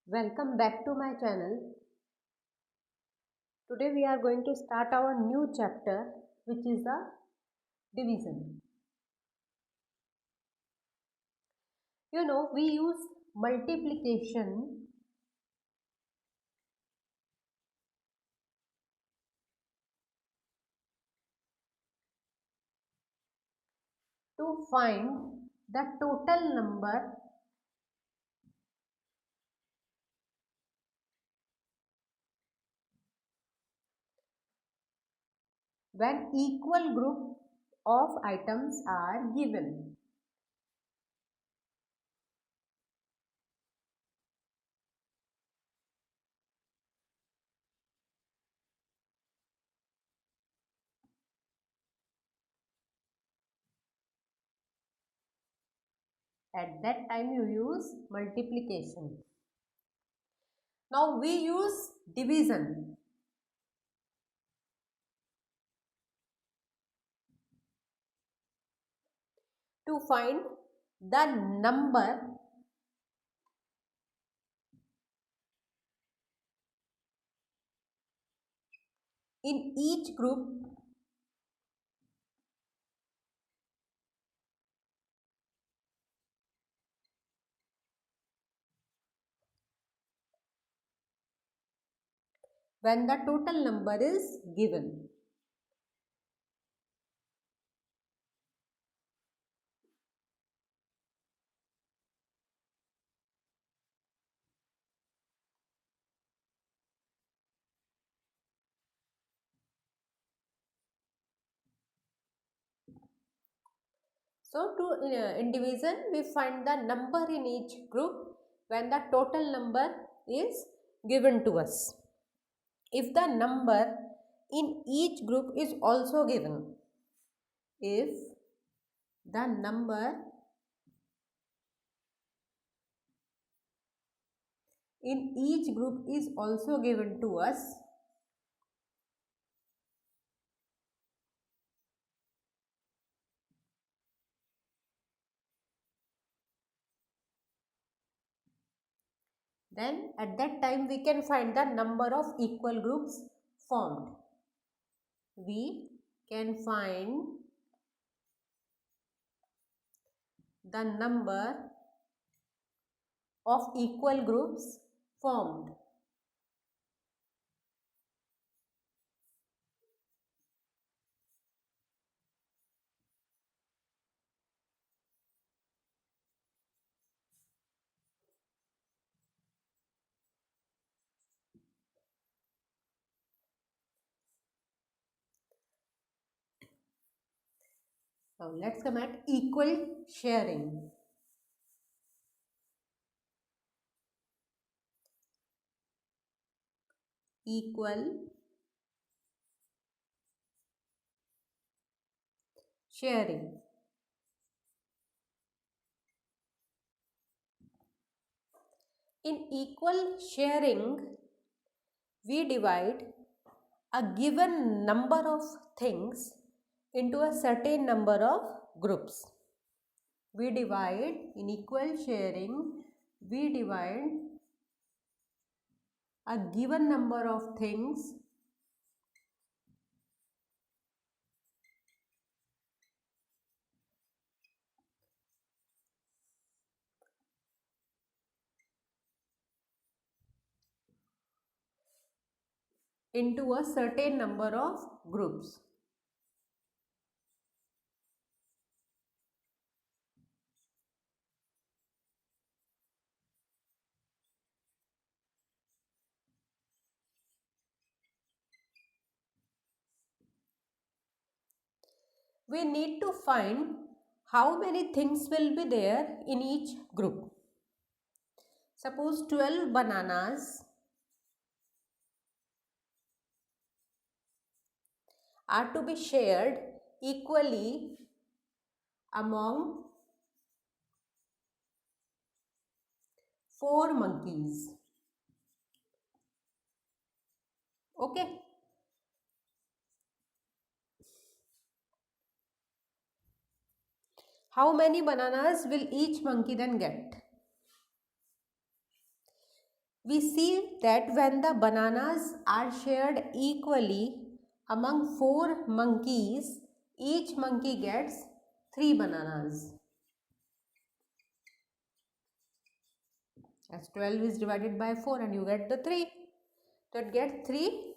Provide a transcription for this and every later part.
Welcome back to my channel. Today we are going to start our new chapter, which is the division. We use multiplication to find the total number when equal group of items are given. At that time you use multiplication. Now we use division. To find the number in each group when the total number is given. So in division we find the number in each group when the total number is given to us. If the number in each group is also given, if the number in each group is also given to us, then at that time we can find the number of equal groups formed. We can find the number of equal groups formed. Now let's come at equal sharing. Equal sharing. In equal sharing, we divide a given number of things into a certain number of groups. We divide in equal sharing, we divide a given number of things into a certain number of groups. We need to find how many things will be there in each group. Suppose 12 bananas are to be shared equally among 4 monkeys. Okay. How many bananas will each monkey then get? we see that when the bananas are shared equally among 4 monkeys, each monkey gets 3 bananas. As 12 is divided by 4 and you get the 3. So it gets 3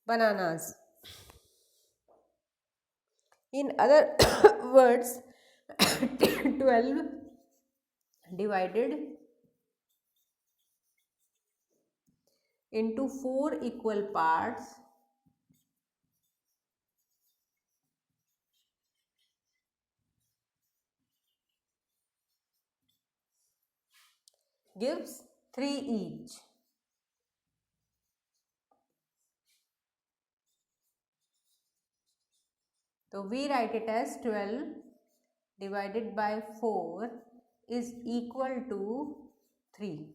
bananas. In other words, 12 divided into 4 equal parts gives 3 each. So we write it as 12 divided by 4 is equal to 3.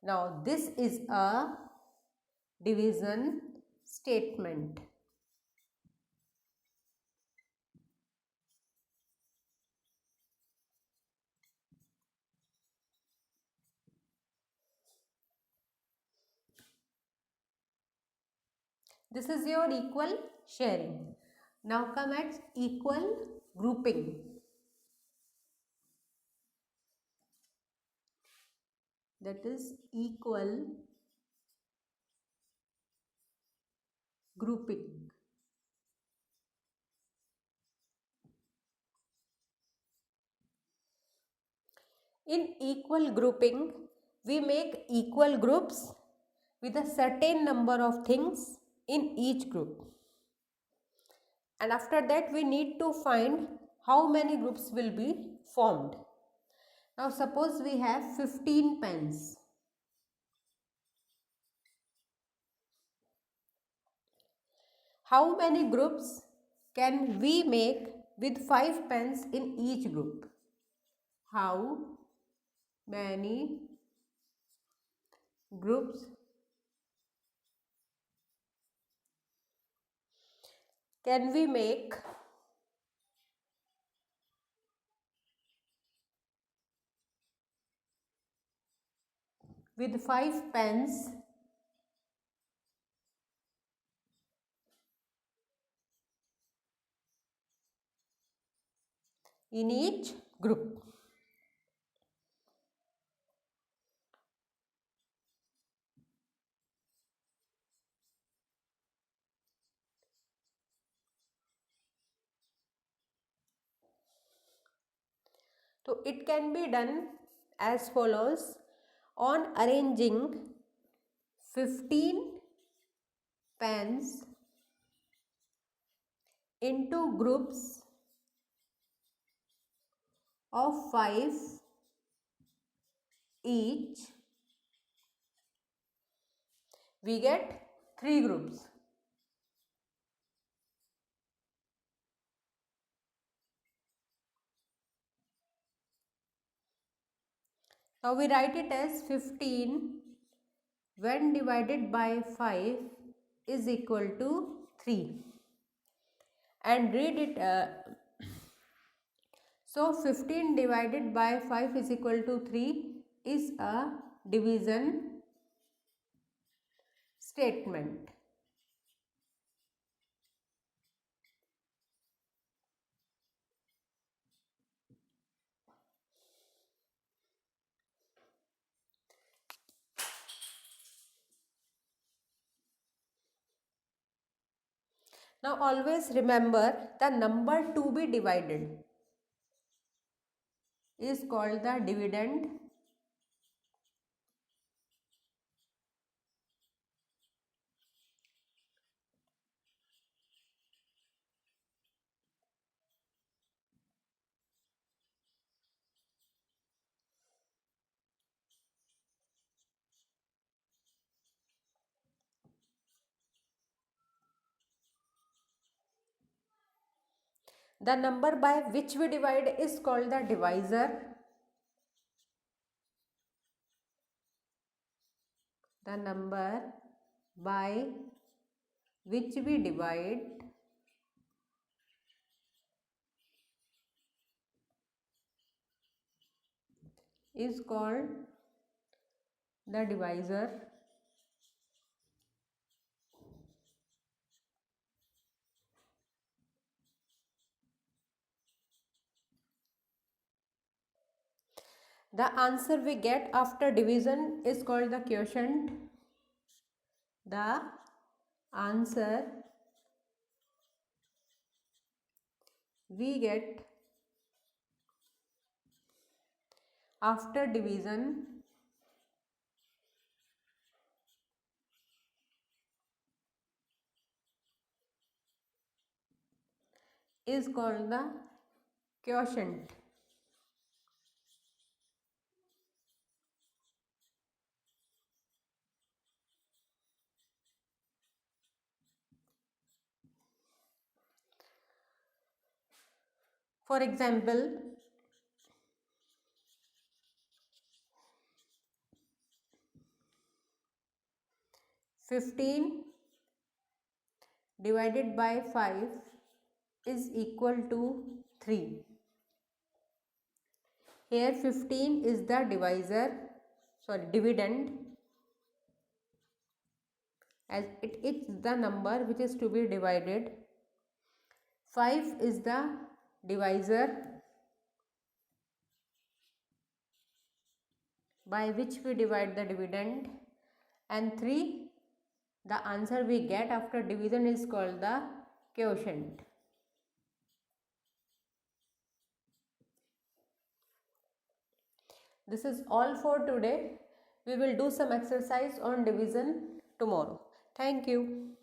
Now this is a division statement. This is your equal sharing. Now come at equal grouping. That is equal grouping. In equal grouping, we make equal groups with a certain number of things in each group. And after that, we need to find how many groups will be formed. Now, suppose we have 15 pens. How many groups can we make with 5 pens in each group? How many groups can we make with 5 pens in each group? So it can be done as follows. On arranging 15 pens into groups of 5 each, we get 3 groups. Now we write it as 15 when divided by 5 is equal to 3 and read it. So 15 divided by 5 is equal to 3 is a division statement. Now always remember, the number to be divided is called the dividend. The number by which we divide is called the divisor. The number by which we divide is called the divisor the answer we get after division is called the quotient. The answer we get after division is called the quotient. For example, 15 divided by 5 is equal to 3. Here 15 is the dividend, as it is the number which is to be divided. 5 is the divisor by which we divide the dividend, and 3, the answer we get after division, is called the quotient. This is all for today. We will do some exercise on division tomorrow. Thank you.